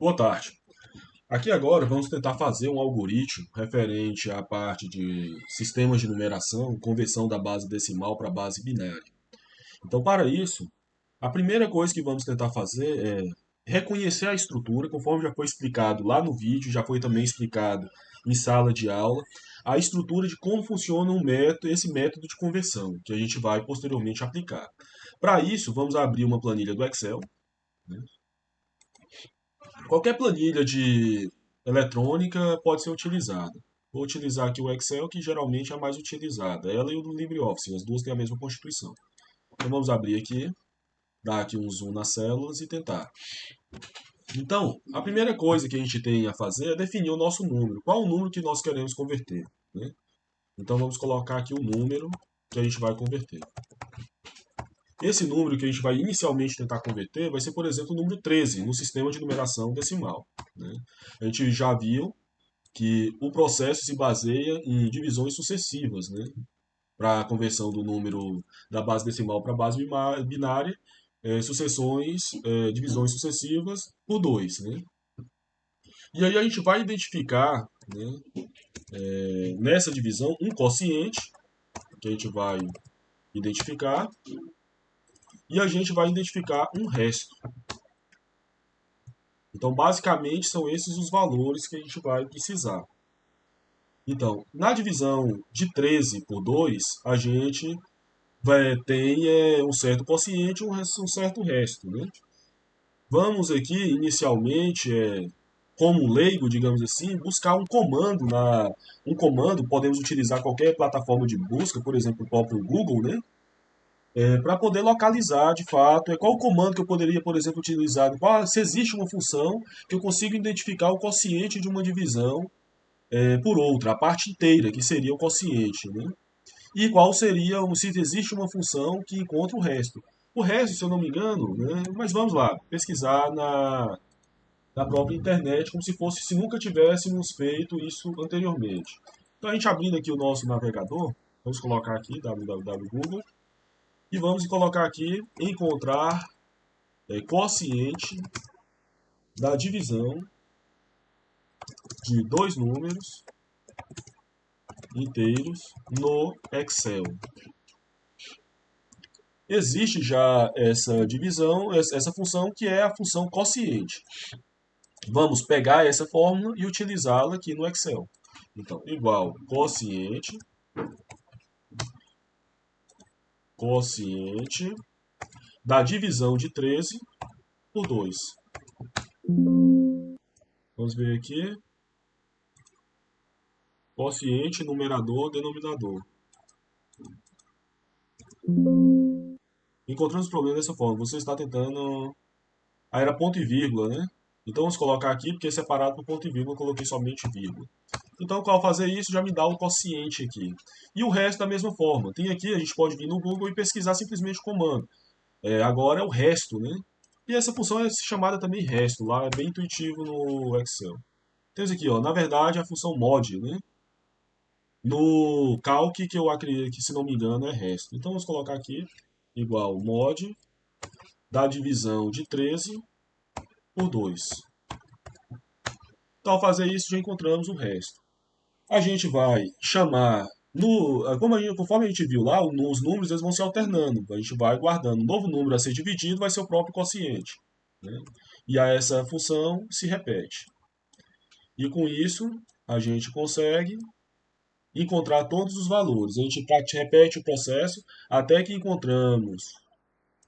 Boa tarde. Aqui agora vamos tentar fazer um algoritmo referente à parte de sistemas de numeração, conversão da base decimal para a base binária. Então, para isso, a primeira coisa que vamos tentar fazer é reconhecer a estrutura, conforme já foi explicado lá no vídeo, já foi também explicado em sala de aula, a estrutura de como funciona esse método de conversão, que a gente vai posteriormente aplicar. Para isso, vamos abrir uma planilha do Excel, né? Qualquer planilha de eletrônica pode ser utilizada. Vou utilizar aqui o Excel, que geralmente é a mais utilizada. Ela e o do LibreOffice, as duas têm a mesma constituição. Então vamos abrir aqui, dar aqui um zoom nas células e tentar. Então, a primeira coisa que a gente tem a fazer é definir o nosso número. Qual o número que nós queremos converter, né? Então vamos colocar aqui o número que a gente vai converter. Esse número que a gente vai inicialmente tentar converter vai ser, por exemplo, o número 13 no sistema de numeração decimal, né? A gente já viu que o processo se baseia em divisões sucessivas, né? Para a conversão do número da base decimal para a base binária, divisões sucessivas por 2, né? E aí a gente vai identificar, né, nessa divisão um quociente, que a gente vai identificar, e a gente vai identificar um resto. Então, basicamente, são esses os valores que a gente vai precisar. Então, na divisão de 13 por 2, a gente tem um certo quociente e um certo resto, né? Vamos aqui, inicialmente, como leigo, digamos assim, buscar um comando. Um comando, podemos utilizar qualquer plataforma de busca, por exemplo, o próprio Google, né? Para poder localizar, de fato, qual o comando que eu poderia, por exemplo, utilizar. Se existe uma função que eu consigo identificar o quociente de uma divisão por outra, a parte inteira, que seria o quociente, né? E qual seria, se existe uma função que encontra o resto. O resto, se eu não me engano, né? Mas vamos lá, pesquisar na própria internet, como se fosse, se nunca tivéssemos feito isso anteriormente. Então a gente abrindo aqui o nosso navegador, vamos colocar aqui www.google e vamos colocar aqui encontrar quociente da divisão de dois números inteiros no Excel. Existe já essa divisão, essa função que é a função quociente. Vamos pegar essa fórmula e utilizá-la aqui no Excel. Então, igual quociente da divisão de 13 por 2. Vamos ver aqui, quociente, numerador, denominador. Encontramos o problema dessa forma. Você está tentando... Ah, era ponto e vírgula, né? Então vamos colocar aqui, porque é separado por ponto e vírgula, eu coloquei somente vírgula. Então, ao fazer isso, já me dá o quociente aqui. E o resto da mesma forma. Tem aqui, a gente pode vir no Google e pesquisar simplesmente o comando. Agora é o resto, né? E essa função é chamada também resto, lá é bem intuitivo no Excel. Temos aqui, ó, na verdade, a função mod, né? No calc, que eu acredito que, se não me engano, é resto. Então, vamos colocar aqui, igual mod da divisão de 13 por 2. Então, ao fazer isso, já encontramos o resto. A gente vai chamar, conforme a gente viu lá, os números eles vão se alternando. A gente vai guardando um novo número a ser dividido, vai ser o próprio quociente, né? E aí essa função se repete. E com isso, a gente consegue encontrar todos os valores. A gente repete o processo até que encontramos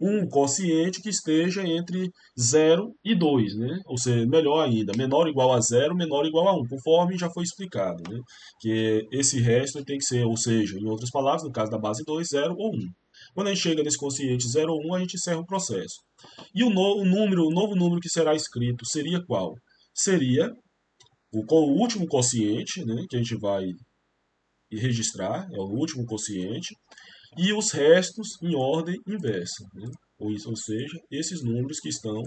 um quociente que esteja entre 0 e 2, né? Ou seja, melhor ainda, menor ou igual a 0, menor ou igual a 1, conforme já foi explicado, né? Que esse resto tem que ser, ou seja, em outras palavras, no caso da base 2, 0 ou 1. Quando a gente chega nesse quociente 0 ou 1, a gente encerra o processo. E o novo número que será escrito seria qual? Seria o último quociente, né, que a gente vai registrar, é o último quociente, e os restos em ordem inversa, né? Ou seja, esses números que estão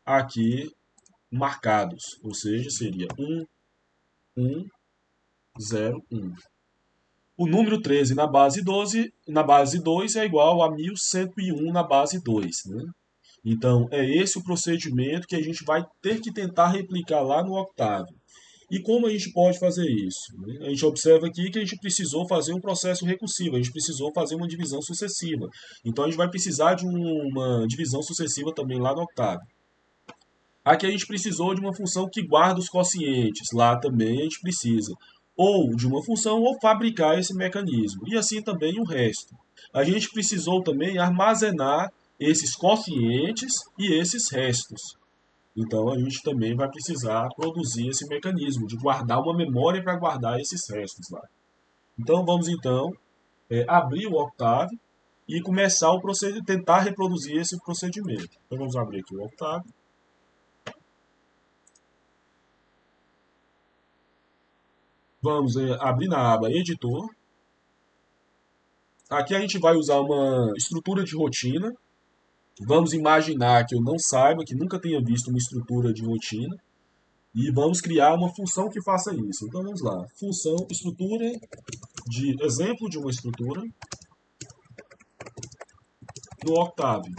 aqui marcados, ou seja, seria 1, 1, 0, 1. O número 13 na base 12, na base 2 é igual a 1101 na base 2, né? Então, é esse o procedimento que a gente vai ter que tentar replicar lá no Octave. E como a gente pode fazer isso? Né? A gente observa aqui que a gente precisou fazer um processo recursivo, a gente precisou fazer uma divisão sucessiva. Então, a gente vai precisar de uma divisão sucessiva também lá no Octave. Aqui a gente precisou de uma função que guarda os quocientes. Lá também a gente precisa ou de uma função ou fabricar esse mecanismo. E assim também o resto. A gente precisou também armazenar esses quocientes e esses restos. Então a gente também vai precisar produzir esse mecanismo de guardar uma memória para guardar esses restos lá. Então vamos abrir o Octave e começar o procedimento, tentar reproduzir esse procedimento. Então vamos abrir aqui o Octave. Vamos abrir na aba Editor. Aqui a gente vai usar uma estrutura de rotina. Vamos imaginar que eu não saiba, que nunca tenha visto uma estrutura de rotina. E vamos criar uma função que faça isso. Então vamos lá. Função, estrutura de exemplo de uma estrutura no Octave.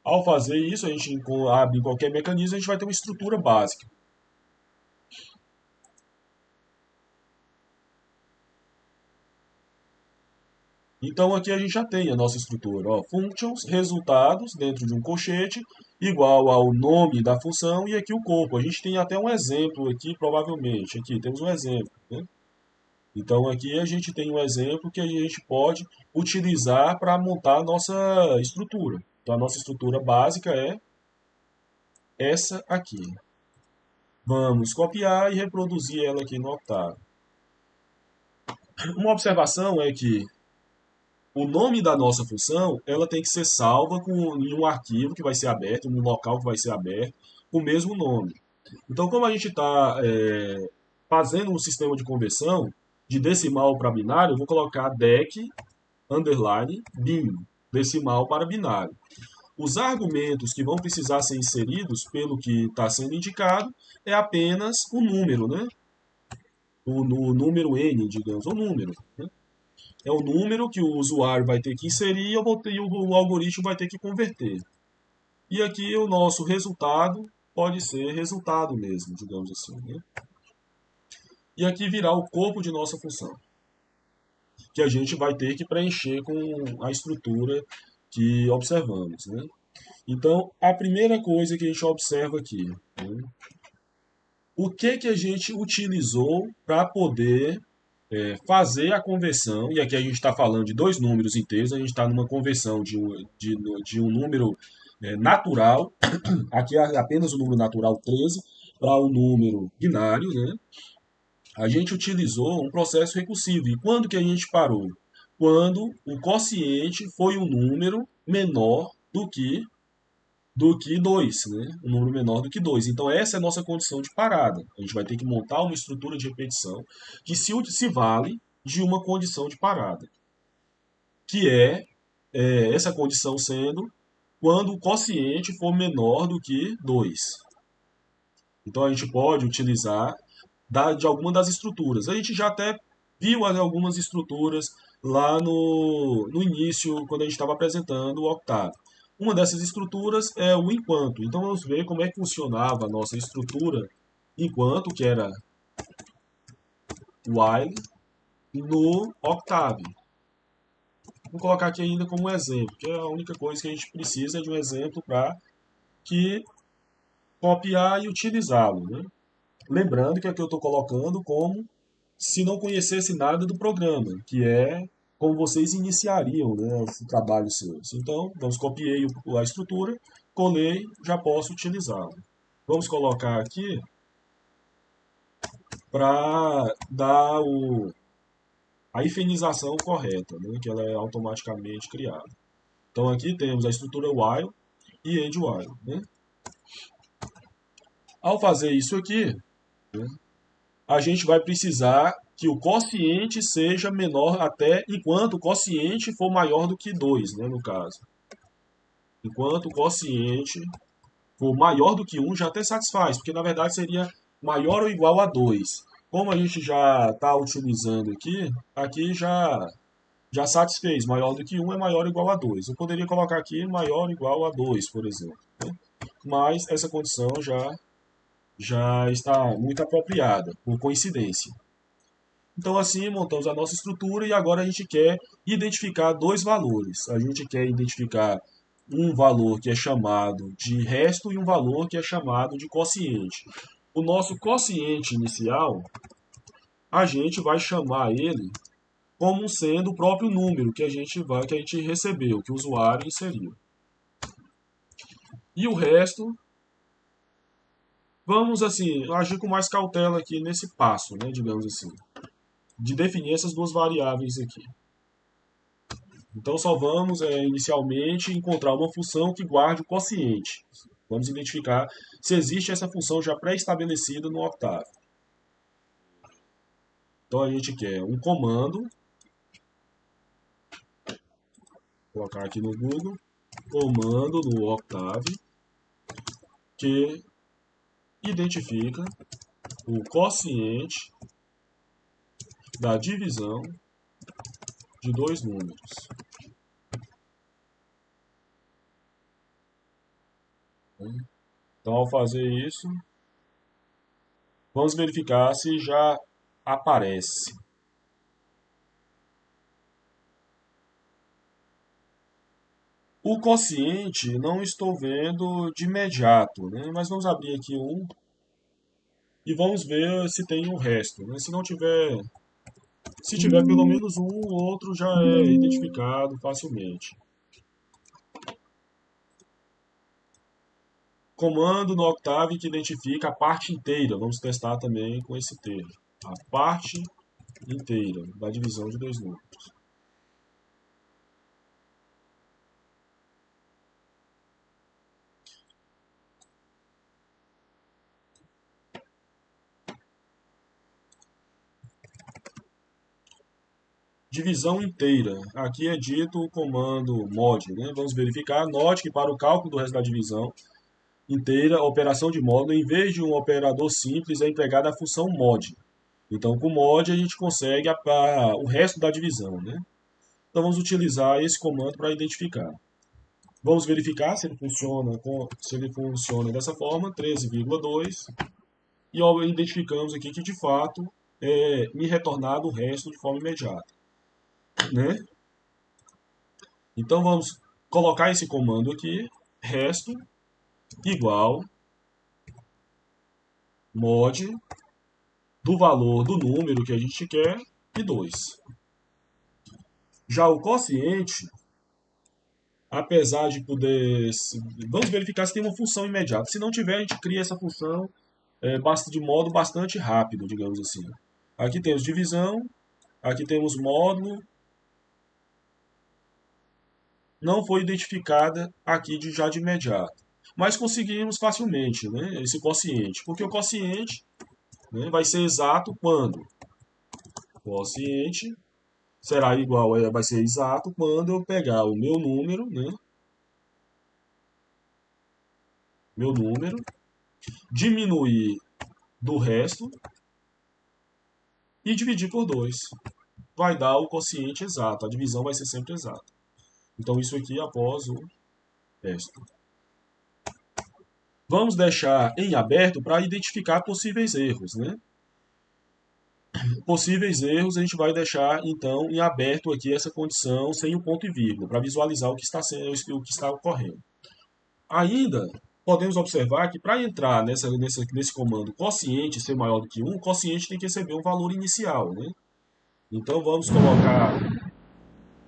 Ao fazer isso, a gente abre qualquer mecanismo, a gente vai ter uma estrutura básica. Então aqui a gente já tem a nossa estrutura, ó, functions, resultados dentro de um colchete, igual ao nome da função e aqui o corpo. A gente tem até um exemplo aqui, provavelmente. Aqui temos um exemplo, né? Então aqui a gente tem um exemplo que a gente pode utilizar para montar a nossa estrutura. Então a nossa estrutura básica é essa aqui. Vamos copiar e reproduzir ela aqui no Octave. Uma observação é que o nome da nossa função, ela tem que ser salva em um arquivo que vai ser aberto, em um local que vai ser aberto, com o mesmo nome. Então, como a gente está fazendo um sistema de conversão de decimal para binário, eu vou colocar dec underline bin, decimal para binário. Os argumentos que vão precisar ser inseridos, pelo que está sendo indicado, é apenas o número, né? O número n, digamos, o número. Né? É o número que o usuário vai ter que inserir e o algoritmo vai ter que converter. E aqui o nosso resultado pode ser resultado mesmo, digamos assim. Né? E aqui virá o corpo de nossa função, que a gente vai ter que preencher com a estrutura que observamos. Né? Então, a primeira coisa que a gente observa aqui, né? O que a gente utilizou para poder fazer a conversão, e aqui a gente está falando de dois números inteiros, a gente está numa conversão de um número natural, aqui é apenas o número natural 13, para o número binário, né? A gente utilizou um processo recursivo. E quando que a gente parou? Quando o quociente foi um número menor do que 2, né? Um número menor do que 2. Então, essa é a nossa condição de parada. A gente vai ter que montar uma estrutura de repetição que se vale de uma condição de parada, que essa condição sendo quando o quociente for menor do que 2. Então, a gente pode utilizar de alguma das estruturas. A gente já até viu algumas estruturas lá no início, quando a gente estava apresentando o Octave. Uma dessas estruturas é o enquanto. Então vamos ver como é que funcionava a nossa estrutura enquanto, que era while, no Octave. Vou colocar aqui ainda como um exemplo, que é a única coisa que a gente precisa de um exemplo para que copiar e utilizá-lo. Né? Lembrando que aqui eu estou colocando como se não conhecesse nada do programa, que é como vocês iniciariam, né, o trabalho seus. Então, vamos copiei a estrutura, colei, já posso utilizá-la. Vamos colocar aqui para dar a hifenização correta, né, que ela é automaticamente criada. Então, aqui temos a estrutura while e end while. Né? Ao fazer isso aqui, né, a gente vai precisar que o quociente seja menor até enquanto o quociente for maior do que 2, né, no caso. Enquanto o quociente for maior do que 1, já até satisfaz, porque na verdade seria maior ou igual a 2. Como a gente já está utilizando aqui já Já satisfez, maior do que 1 é maior ou igual a 2. Eu poderia colocar aqui maior ou igual a 2, por exemplo, né? Mas essa condição já está muito apropriada, por coincidência. Então, assim, montamos a nossa estrutura e agora a gente quer identificar dois valores. A gente quer identificar um valor que é chamado de resto e um valor que é chamado de quociente. O nosso quociente inicial, a gente vai chamar ele como sendo o próprio número que a gente recebeu, que o usuário inseriu. E o resto, vamos assim, agir com mais cautela aqui nesse passo, né, digamos assim, de definir essas duas variáveis aqui. Então só vamos inicialmente encontrar uma função que guarde o quociente. Vamos identificar se existe essa função já pré-estabelecida no Octave. Então a gente quer um comando, vou colocar aqui no Google, comando no Octave, que identifica o quociente da divisão de dois números. Então, ao fazer isso, vamos verificar se já aparece. O quociente não estou vendo de imediato, né? Mas vamos abrir aqui um e vamos ver se tem o resto, né? Se tiver pelo menos um, o outro já é identificado facilmente. Comando no Octave que identifica a parte inteira. Vamos testar também com esse termo. A parte inteira da divisão de dois números. Divisão inteira. Aqui é dito o comando mod, né? Vamos verificar. Note que para o cálculo do resto da divisão inteira, a operação de módulo, em vez de um operador simples, é empregada a função mod. Então, com mod, a gente consegue o resto da divisão, né? Então, vamos utilizar esse comando para identificar. Vamos verificar se ele funciona dessa forma, 13,2. E identificamos aqui que, de fato, me retornado o resto de forma imediata, né? Então, vamos colocar esse comando aqui, resto igual mod do valor do número que a gente quer e 2. Já o quociente, apesar de poder... Vamos verificar se tem uma função imediata. Se não tiver, a gente cria essa função de modo bastante rápido, digamos assim. Aqui temos divisão, aqui temos módulo. Não foi identificada aqui já de imediato. Mas conseguimos facilmente, né, esse quociente. Porque o quociente, né, vai ser exato quando? O quociente será igual, vai ser exato quando eu pegar o meu número, diminuir do resto e dividir por 2. Vai dar o quociente exato, a divisão vai ser sempre exata. Então isso aqui após o resto. Vamos deixar em aberto para identificar possíveis erros, né? Possíveis erros a gente vai deixar então em aberto aqui essa condição sem o ponto e vírgula para visualizar o que está ocorrendo. Ainda podemos observar que para entrar nesse comando quociente ser maior do que 1, o quociente tem que receber um valor inicial, né? Então vamos colocar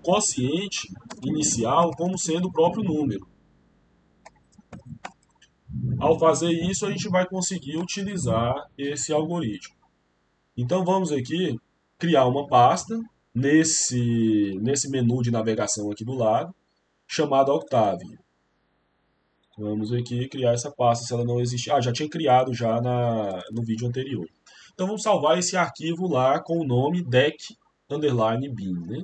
quociente inicial como sendo o próprio número. Ao fazer isso, a gente vai conseguir utilizar esse algoritmo. Então vamos aqui criar uma pasta nesse menu de navegação aqui do lado, chamada Octave. Vamos aqui criar essa pasta se ela não existir. Ah, já tinha criado já no vídeo anterior. Então vamos salvar esse arquivo lá com o nome deck_bin, né?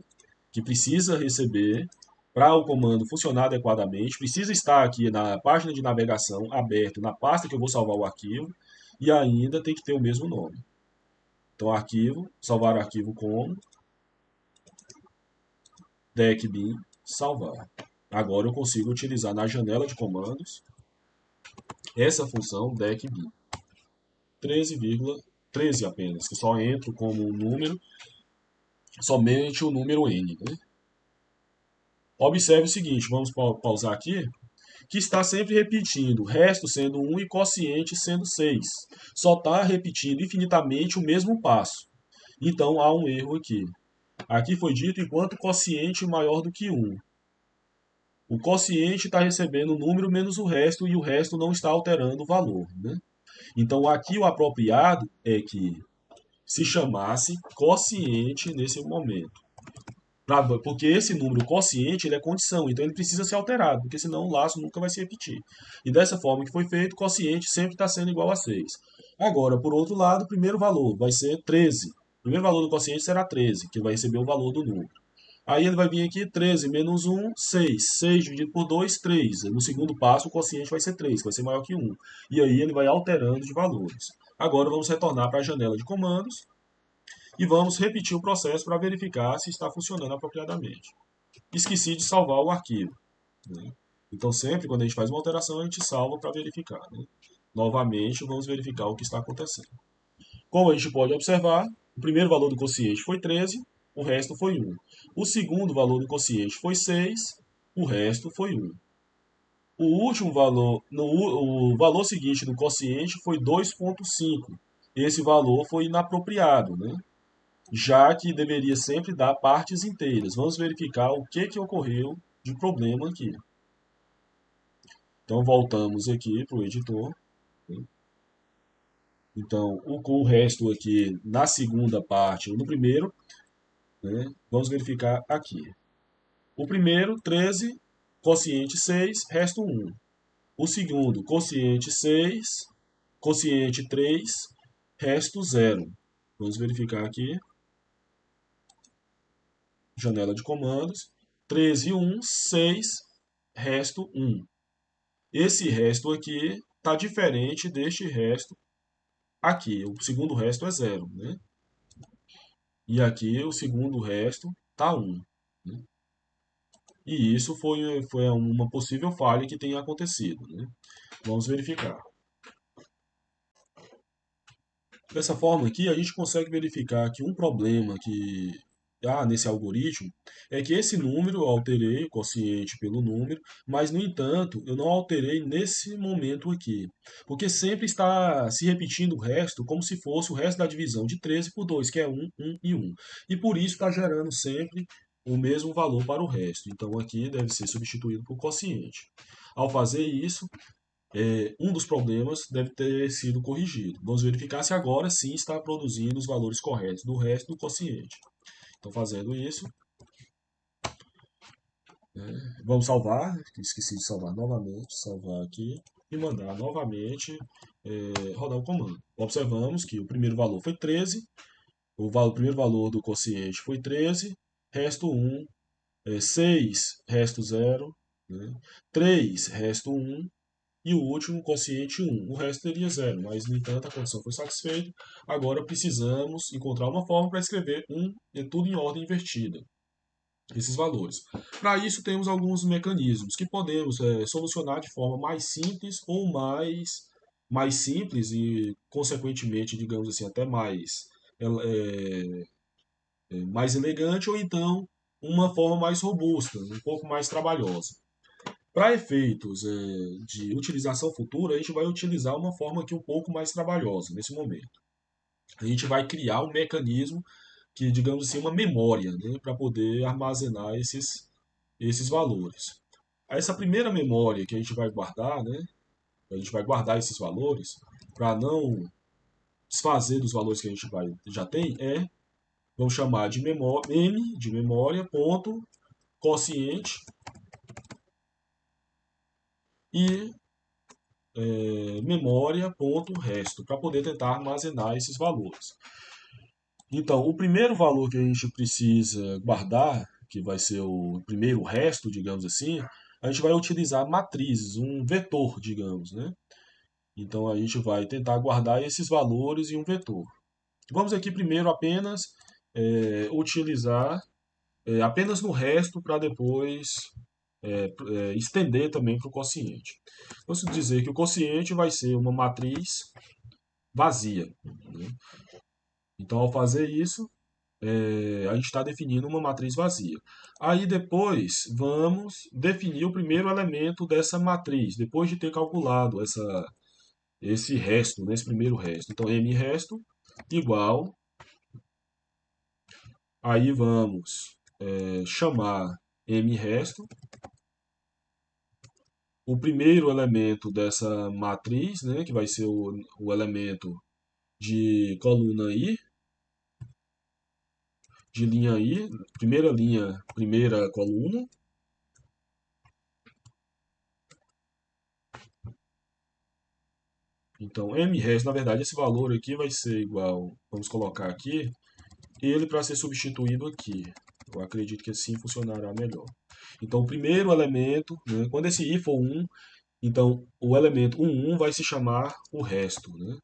Que precisa receber, para o comando funcionar adequadamente, precisa estar aqui na página de navegação aberto na pasta que eu vou salvar o arquivo e ainda tem que ter o mesmo nome. Então arquivo, salvar arquivo como decbin, salvar. Agora eu consigo utilizar na janela de comandos essa função decbin. 13,13 apenas, que só entro como um número, somente o número n, né? Observe o seguinte, vamos pausar aqui, que está sempre repetindo, resto sendo 1 e quociente sendo 6. Só está repetindo infinitamente o mesmo passo. Então há um erro aqui. Aqui foi dito enquanto quociente maior do que 1. O quociente está recebendo o número menos o resto e o resto não está alterando o valor, né? Então aqui o apropriado é que se chamasse quociente nesse momento. Porque esse número quociente ele é condição, então ele precisa ser alterado, porque senão o laço nunca vai se repetir. E dessa forma que foi feito, o quociente sempre está sendo igual a 6. Agora, por outro lado, o primeiro valor vai ser 13. O primeiro valor do quociente será 13, que vai receber o valor do número. Aí ele vai vir aqui 13 menos 1, 6. 6 dividido por 2, 3. No segundo passo, o quociente vai ser 3, que vai ser maior que 1. E aí ele vai alterando de valores. Agora vamos retornar para a janela de comandos e vamos repetir o processo para verificar se está funcionando apropriadamente. Esqueci de salvar o arquivo, né? Então sempre quando a gente faz uma alteração, a gente salva para verificar, né? Novamente, vamos verificar o que está acontecendo. Como a gente pode observar, o primeiro valor do quociente foi 13, o resto foi 1. O segundo valor do quociente foi 6, o resto foi 1. O último valor, o valor seguinte do quociente foi 2,5. Esse valor foi inapropriado, né? Já que deveria sempre dar partes inteiras. Vamos verificar o que ocorreu de problema aqui. Então voltamos aqui para o editor. Então o resto aqui na segunda parte, no primeiro, né, vamos verificar aqui. O primeiro, 13, quociente 6, resto 1. O segundo, quociente 6, quociente 3, resto 0. Vamos verificar aqui. Janela de comandos. 13, 1, 6, resto 1. Esse resto aqui está diferente deste resto aqui. O segundo resto é 0, né? E aqui o segundo resto está 1. Né? E isso foi uma possível falha que tenha acontecido, né? Vamos verificar. Dessa forma aqui, a gente consegue verificar que um problema que há nesse algoritmo é que esse número eu alterei o quociente pelo número, mas, no entanto, eu não alterei nesse momento aqui, porque sempre está se repetindo o resto como se fosse o resto da divisão de 13 por 2, que é 1, 1 e 1. E por isso está gerando sempre o mesmo valor para o resto. Então aqui deve ser substituído por quociente. Ao fazer isso, um dos problemas deve ter sido corrigido. Vamos verificar se agora sim está produzindo os valores corretos do resto do quociente. Então, fazendo isso, vamos salvar, esqueci de salvar novamente, salvar aqui e mandar novamente rodar o comando. Observamos que o primeiro valor foi 13, o primeiro valor do quociente foi 13, resto 1, 6, resto 0, né? 3, resto 1, e o último quociente 1. O resto teria 0, mas, no entanto, a condição foi satisfeita. Agora precisamos encontrar uma forma para escrever tudo em ordem invertida, esses valores. Para isso, temos alguns mecanismos que podemos solucionar de forma mais simples ou mais simples e, consequentemente, digamos assim, até mais elegante, ou então uma forma mais robusta, um pouco mais trabalhosa. Para efeitos de utilização futura, a gente vai utilizar uma forma aqui um pouco mais trabalhosa nesse momento. A gente vai criar um mecanismo que, digamos assim, uma memória, né, para poder armazenar esses valores. Essa primeira memória que a gente vai guardar, né, a gente vai guardar esses valores para não desfazer dos valores que a gente já tem, vamos chamar de m de memória, ponto, quociente e memória.resto, para poder tentar armazenar esses valores. Então, o primeiro valor que a gente precisa guardar, que vai ser o primeiro resto, digamos assim, a gente vai utilizar matrizes, um vetor, digamos, né? Então, a gente vai tentar guardar esses valores em um vetor. Vamos aqui primeiro apenas utilizar apenas no resto para depois estender também para o quociente. Vamos dizer que o quociente vai ser uma matriz vazia, né? Então, ao fazer isso, a gente está definindo uma matriz vazia. Aí depois vamos definir o primeiro elemento dessa matriz, depois de ter calculado esse resto, né, esse primeiro resto. Então, m resto igual, aí vamos chamar m resto, o primeiro elemento dessa matriz, né, que vai ser o elemento de coluna I, de linha I, primeira linha, primeira coluna. Então, m resto, na verdade, esse valor aqui vai ser igual, vamos colocar aqui, ele para ser substituído aqui. Eu acredito que assim funcionará melhor. Então, o primeiro elemento, né, quando esse i for 1, então o elemento 1 vai se chamar o resto, né?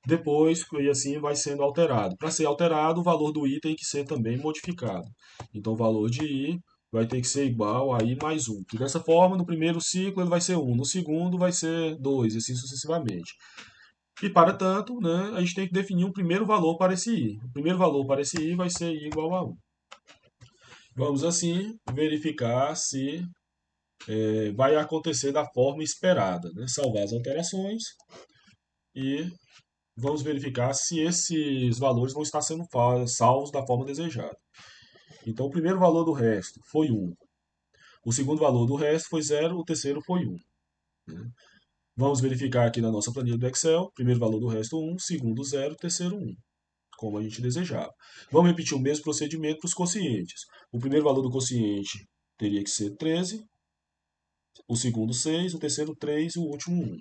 Depois, e assim vai sendo alterado. Para ser alterado, o valor do i tem que ser também modificado. Então, o valor de i vai ter que ser igual a i mais 1. Que dessa forma, no primeiro ciclo ele vai ser 1, no segundo vai ser 2, e assim sucessivamente. E, para tanto, né, a gente tem que definir um primeiro valor para esse i. O primeiro valor para esse i vai ser i igual a 1. Vamos, assim, verificar se vai acontecer da forma esperada, né? Salvar as alterações e vamos verificar se esses valores vão estar sendo salvos da forma desejada. Então, o primeiro valor do resto foi 1. O segundo valor do resto foi 0. O terceiro foi 1. Né? Vamos verificar aqui na nossa planilha do Excel. Primeiro valor do resto 1, segundo 0, terceiro 1. Como a gente desejava. Vamos repetir o mesmo procedimento para os quocientes. O primeiro valor do quociente teria que ser 13. O segundo 6, o terceiro 3 e o último 1.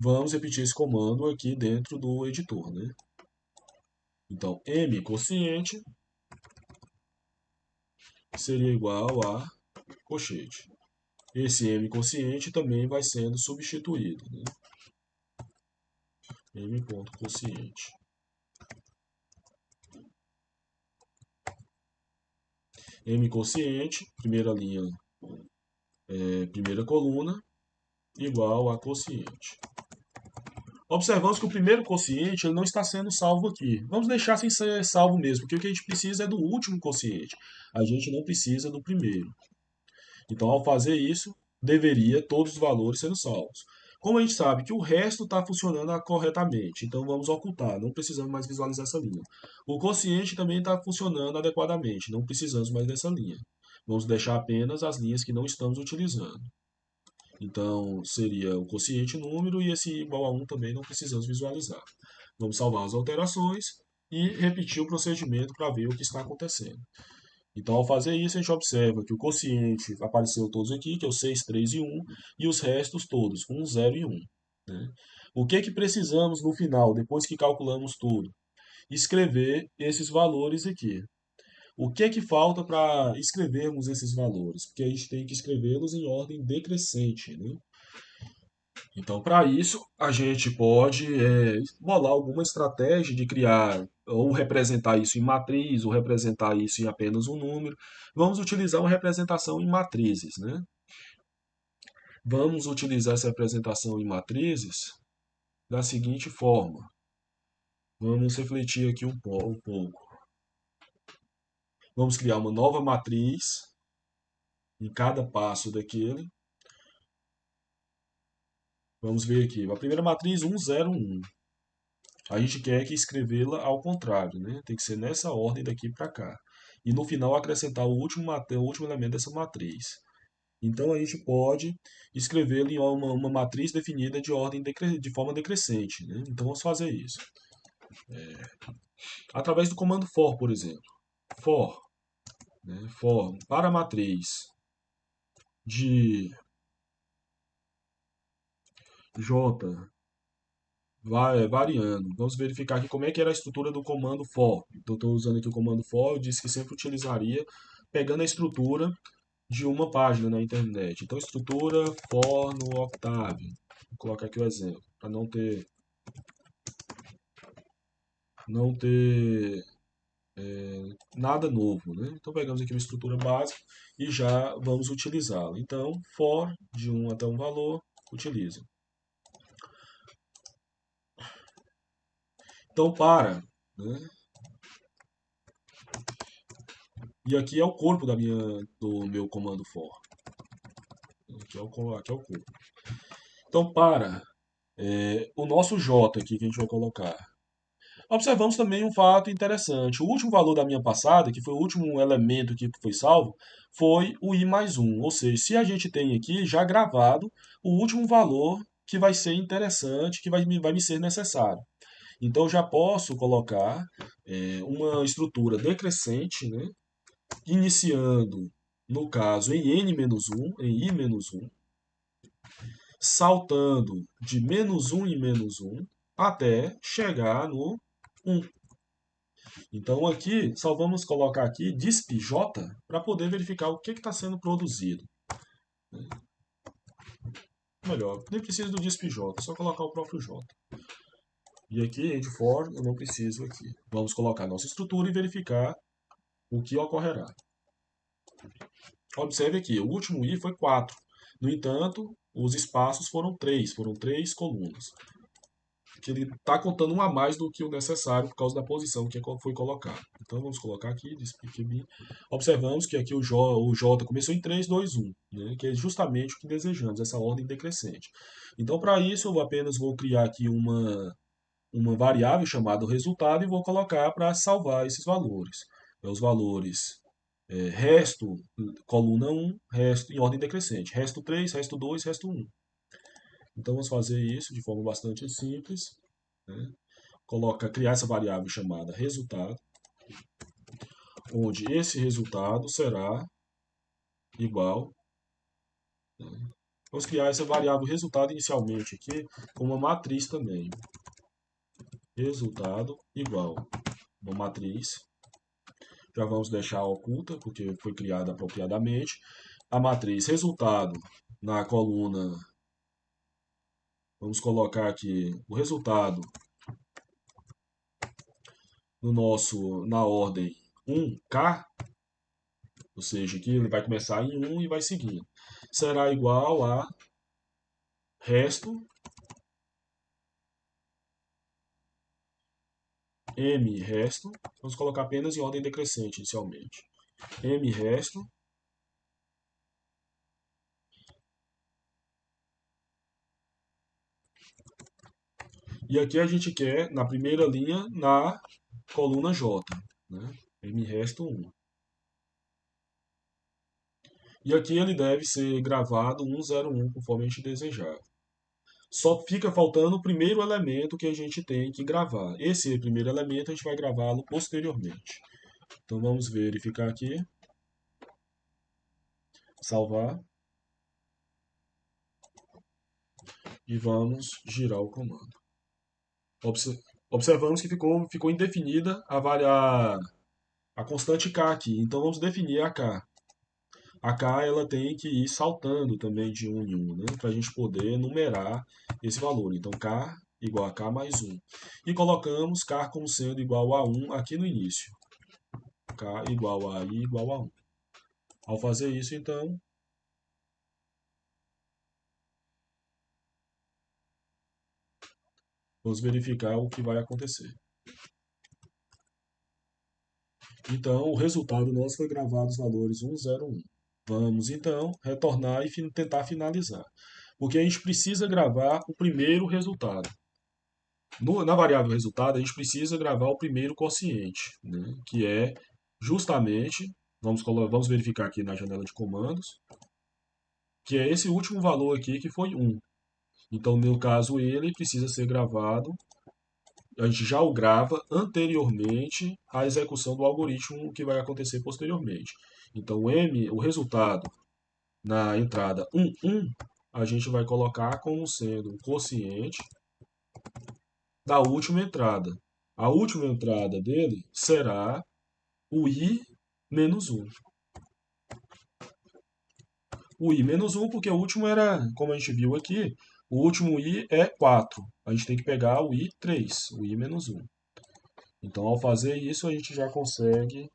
Vamos repetir esse comando aqui dentro do editor, né? Então, m quociente seria igual a cochete. Esse m quociente também vai sendo substituído, né? M ponto quociente. M quociente, primeira linha, primeira coluna, igual a quociente. Observamos que o primeiro quociente ele não está sendo salvo aqui. Vamos deixar sem ser salvo mesmo, porque o que a gente precisa é do último quociente. A gente não precisa do primeiro. Então, ao fazer isso, deveria todos os valores sendo salvos. Como a gente sabe que o resto está funcionando corretamente, então vamos ocultar, não precisamos mais visualizar essa linha. O quociente também está funcionando adequadamente, não precisamos mais dessa linha. Vamos deixar apenas as linhas que não estamos utilizando. Então, seria o quociente número e esse igual a 1 também não precisamos visualizar. Vamos salvar as alterações e repetir o procedimento para ver o que está acontecendo. Então, ao fazer isso, a gente observa que o quociente apareceu todos aqui, que é o 6, 3 e 1, e os restos todos, 1, 0 e 1. Né? O que precisamos no final, depois que calculamos tudo? Escrever esses valores aqui. O que falta para escrevermos esses valores? Porque a gente tem que escrevê-los em ordem decrescente, né? Então, para isso, a gente pode bolar alguma estratégia de criar ou representar isso em matriz, ou representar isso em apenas um número. Vamos utilizar uma representação em matrizes, né? Vamos utilizar essa representação em matrizes da seguinte forma. Vamos refletir aqui um pouco. Vamos criar uma nova matriz em cada passo daquele. Vamos ver aqui. A primeira matriz 1, 0, 1. A gente quer que escrevê-la ao contrário, né? Tem que ser nessa ordem daqui para cá. E no final acrescentar o último elemento dessa matriz. Então a gente pode escrevê-la em uma matriz definida de forma decrescente, né? Então vamos fazer isso. Através do comando for, por exemplo. For, né? For para a matriz de J vai variando. Vamos verificar aqui como é que era a estrutura do comando for. Então, estou usando aqui o comando for, eu disse que sempre utilizaria pegando a estrutura de uma página na internet. Então, estrutura for no Octave. Vou colocar aqui o exemplo, para não ter nada novo, né? Então pegamos aqui uma estrutura básica e já vamos utilizá-la. Então, for de 1 até um valor, utiliza. Então, para, né? E aqui é o corpo do meu comando for. Aqui é o corpo. Então, para o nosso J aqui que a gente vai colocar. Observamos também um fato interessante. O último valor da minha passada, que foi o último elemento aqui que foi salvo, foi o i mais 1. Ou seja, se a gente tem aqui já gravado o último valor que vai ser interessante, que vai me ser necessário. Então, já posso colocar uma estrutura decrescente, né, iniciando, no caso, em n-1, em i-1, saltando de -1 em -1 até chegar no 1. Então aqui, só vamos colocar aqui disp j para poder verificar o que está sendo produzido. Melhor, nem precisa do disp j, é só colocar o próprio j. E aqui, de for, eu não preciso aqui. Vamos colocar nossa estrutura e verificar o que ocorrerá. Observe aqui, o último i foi 4. No entanto, os espaços foram 3 colunas. Que ele está contando um a mais do que o necessário por causa da posição que foi colocada. Então vamos colocar aqui, observamos que aqui o J começou em 3, 2, 1, né, que é justamente o que desejamos, essa ordem decrescente. Então para isso eu apenas vou criar aqui uma variável chamada resultado e vou colocar para salvar esses valores. Os valores resto, coluna 1, resto em ordem decrescente, resto 3, resto 2, resto 1. Então vamos fazer isso de forma bastante simples. Né? Criar essa variável chamada resultado, onde esse resultado será igual. Né? Vamos criar essa variável resultado inicialmente aqui com uma matriz também. Resultado igual uma matriz. Já vamos deixar oculta, porque foi criada apropriadamente. A matriz resultado na coluna. Vamos colocar aqui o resultado na ordem 1K, ou seja, aqui ele vai começar em 1 e vai seguindo. Será igual a resto m resto, vamos colocar apenas em ordem decrescente inicialmente. M resto e aqui a gente quer na primeira linha na coluna J, né? M resto 1. E aqui ele deve ser gravado 101 conforme a gente desejar. Só fica faltando o primeiro elemento que a gente tem que gravar. Esse primeiro elemento a gente vai gravá-lo posteriormente. Então vamos verificar aqui. Salvar. E vamos girar o comando. Observamos que ficou indefinida a constante k aqui. Então vamos definir a k. A k ela tem que ir saltando também de 1 em 1, né, para a gente poder numerar esse valor. Então k igual a k mais 1. E colocamos k como sendo igual a 1 aqui no início. K igual a i igual a 1. Ao fazer isso, então, vamos verificar o que vai acontecer. Então, o resultado nosso foi gravado os valores 1, 0, 1. Vamos, então, retornar e tentar finalizar. Porque a gente precisa gravar o primeiro resultado. Na variável resultado, a gente precisa gravar o primeiro quociente, né, que é justamente, vamos verificar aqui na janela de comandos, que é esse último valor aqui, que foi 1. Então, no caso, ele precisa ser gravado, a gente já o grava anteriormente à execução do algoritmo que vai acontecer posteriormente. Então, o resultado na entrada 1, 1, a gente vai colocar como sendo o quociente da última entrada. A última entrada dele será o i menos 1. O i menos 1, porque o último era, como a gente viu aqui, o último i é 4. A gente tem que pegar o i 3, o i menos 1. Então, ao fazer isso, a gente já consegue,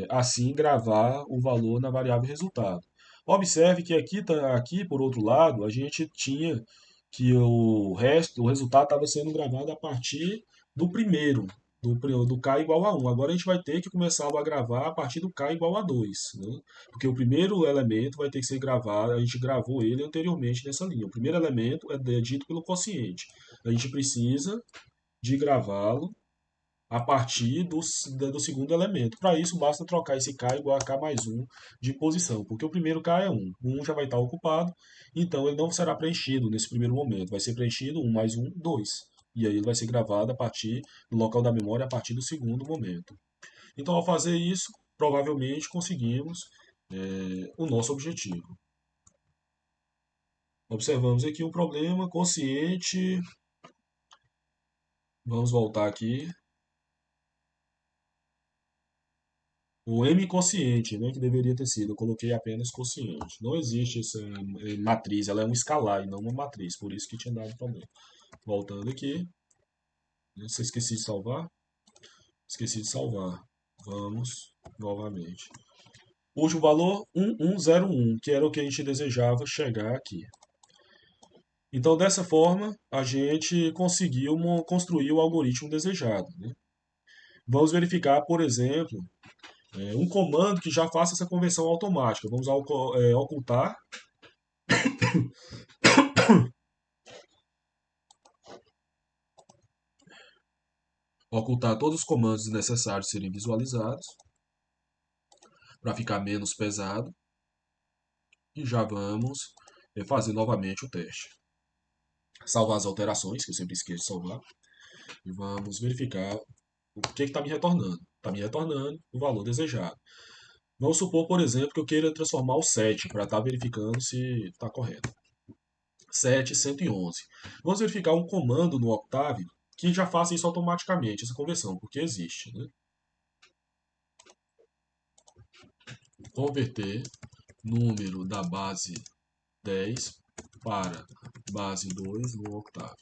assim, gravar o valor na variável resultado. Observe que aqui, por outro lado, a gente tinha que o resultado estava sendo gravado a partir do primeiro, do k igual a 1. Agora a gente vai ter que começar a gravar a partir do k igual a 2, né? Porque o primeiro elemento vai ter que ser gravado, a gente gravou ele anteriormente nessa linha. O primeiro elemento é dito pelo quociente. A gente precisa de gravá-lo a partir do segundo elemento. Para isso, basta trocar esse k igual a k mais 1 de posição, porque o primeiro k é 1. O 1 já vai estar ocupado, então ele não será preenchido nesse primeiro momento. Vai ser preenchido 1 mais 1, 2. E aí ele vai ser gravado a partir do local da memória a partir do segundo momento. Então, ao fazer isso, provavelmente conseguimos o nosso objetivo. Observamos aqui um problema consciente. Vamos voltar aqui. O M consciente, né, que deveria ter sido, eu coloquei apenas consciente. Não existe essa matriz, ela é um escalar e não uma matriz, por isso que tinha dado problema. Voltando aqui, não sei, esqueci de salvar. Esqueci de salvar. Vamos novamente. Último valor 1101, que era o que a gente desejava chegar aqui. Então, dessa forma, a gente conseguiu construir o algoritmo desejado, né? Vamos verificar, por exemplo, um comando que já faça essa conversão automática. Vamos ocultar. Ocultar todos os comandos necessários serem visualizados para ficar menos pesado. E já vamos fazer novamente o teste. Salvar as alterações, que eu sempre esqueço de salvar. E vamos verificar o que está me retornando. Está me retornando o valor desejado. Vamos supor, por exemplo, que eu queira transformar o 7 para estar verificando se está correto. 7, 111. Vamos verificar um comando no Octave que já faça isso automaticamente, essa conversão, porque existe, né? Converter número da base 10 para base 2 no Octave.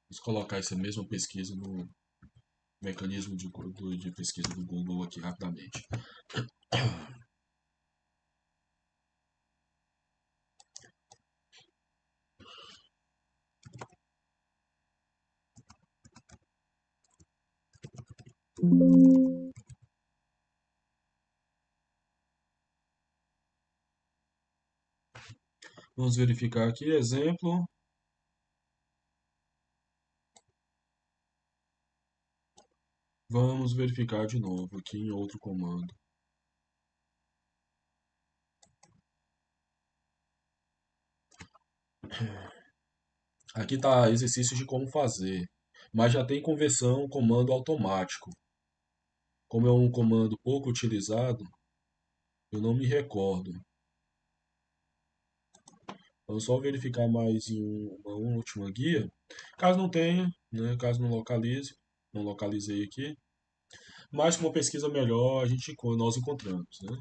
Vamos colocar essa mesma pesquisa no mecanismo de pesquisa do Google aqui rapidamente. Vamos verificar aqui, exemplo. Vamos verificar de novo aqui em outro comando. Aqui está exercício de como fazer, mas já tem conversão comando automático. Como é um comando pouco utilizado, eu não me recordo. Vamos só verificar mais em uma última guia. Caso não tenha, né, caso não localize, não localizei aqui. Mas com uma pesquisa melhor nós encontramos, né?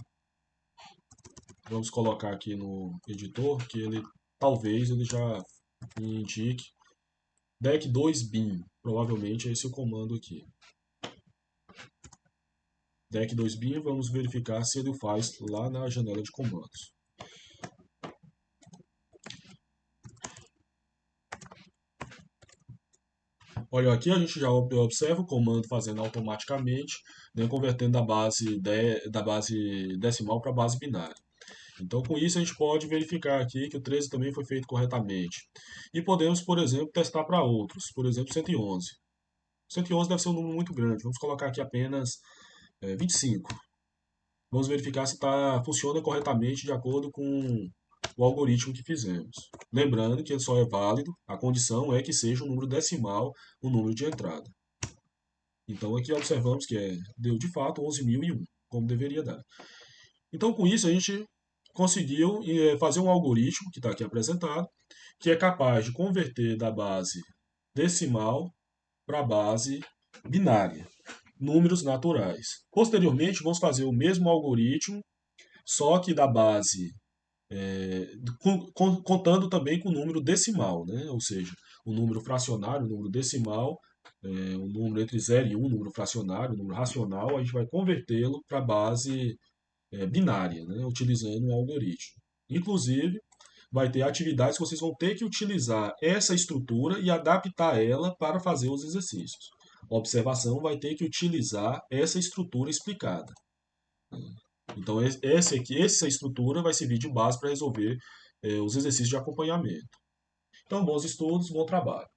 Vamos colocar aqui no editor que talvez ele já me indique deck2bin. Provavelmente é esse o comando aqui. Deck2bin, vamos verificar se ele faz lá na janela de comandos. Olha, aqui a gente já observa o comando fazendo automaticamente, né, convertendo da base decimal para a base binária. Então, com isso, a gente pode verificar aqui que o 13 também foi feito corretamente. E podemos, por exemplo, testar para outros. Por exemplo, 111. 111 deve ser um número muito grande. Vamos colocar aqui apenas 25. Vamos verificar se funciona corretamente de acordo com o algoritmo que fizemos. Lembrando que só é válido, a condição é que seja um número decimal o número de entrada. Então aqui observamos que deu de fato 11.001, como deveria dar. Então com isso a gente conseguiu fazer um algoritmo, que está aqui apresentado, que é capaz de converter da base decimal para a base binária, números naturais. Posteriormente vamos fazer o mesmo algoritmo, só que da base contando também com o número decimal, né? Ou seja, o número fracionário, o número decimal, o número entre 0 e 1, o número fracionário, o número racional, a gente vai convertê-lo para a base binária, né? Utilizando um algoritmo. Inclusive, vai ter atividades que vocês vão ter que utilizar essa estrutura e adaptar ela para fazer os exercícios. A observação vai ter que utilizar essa estrutura explicada. Então, essa estrutura vai servir de base para resolver os exercícios de acompanhamento. Então, bons estudos, bom trabalho.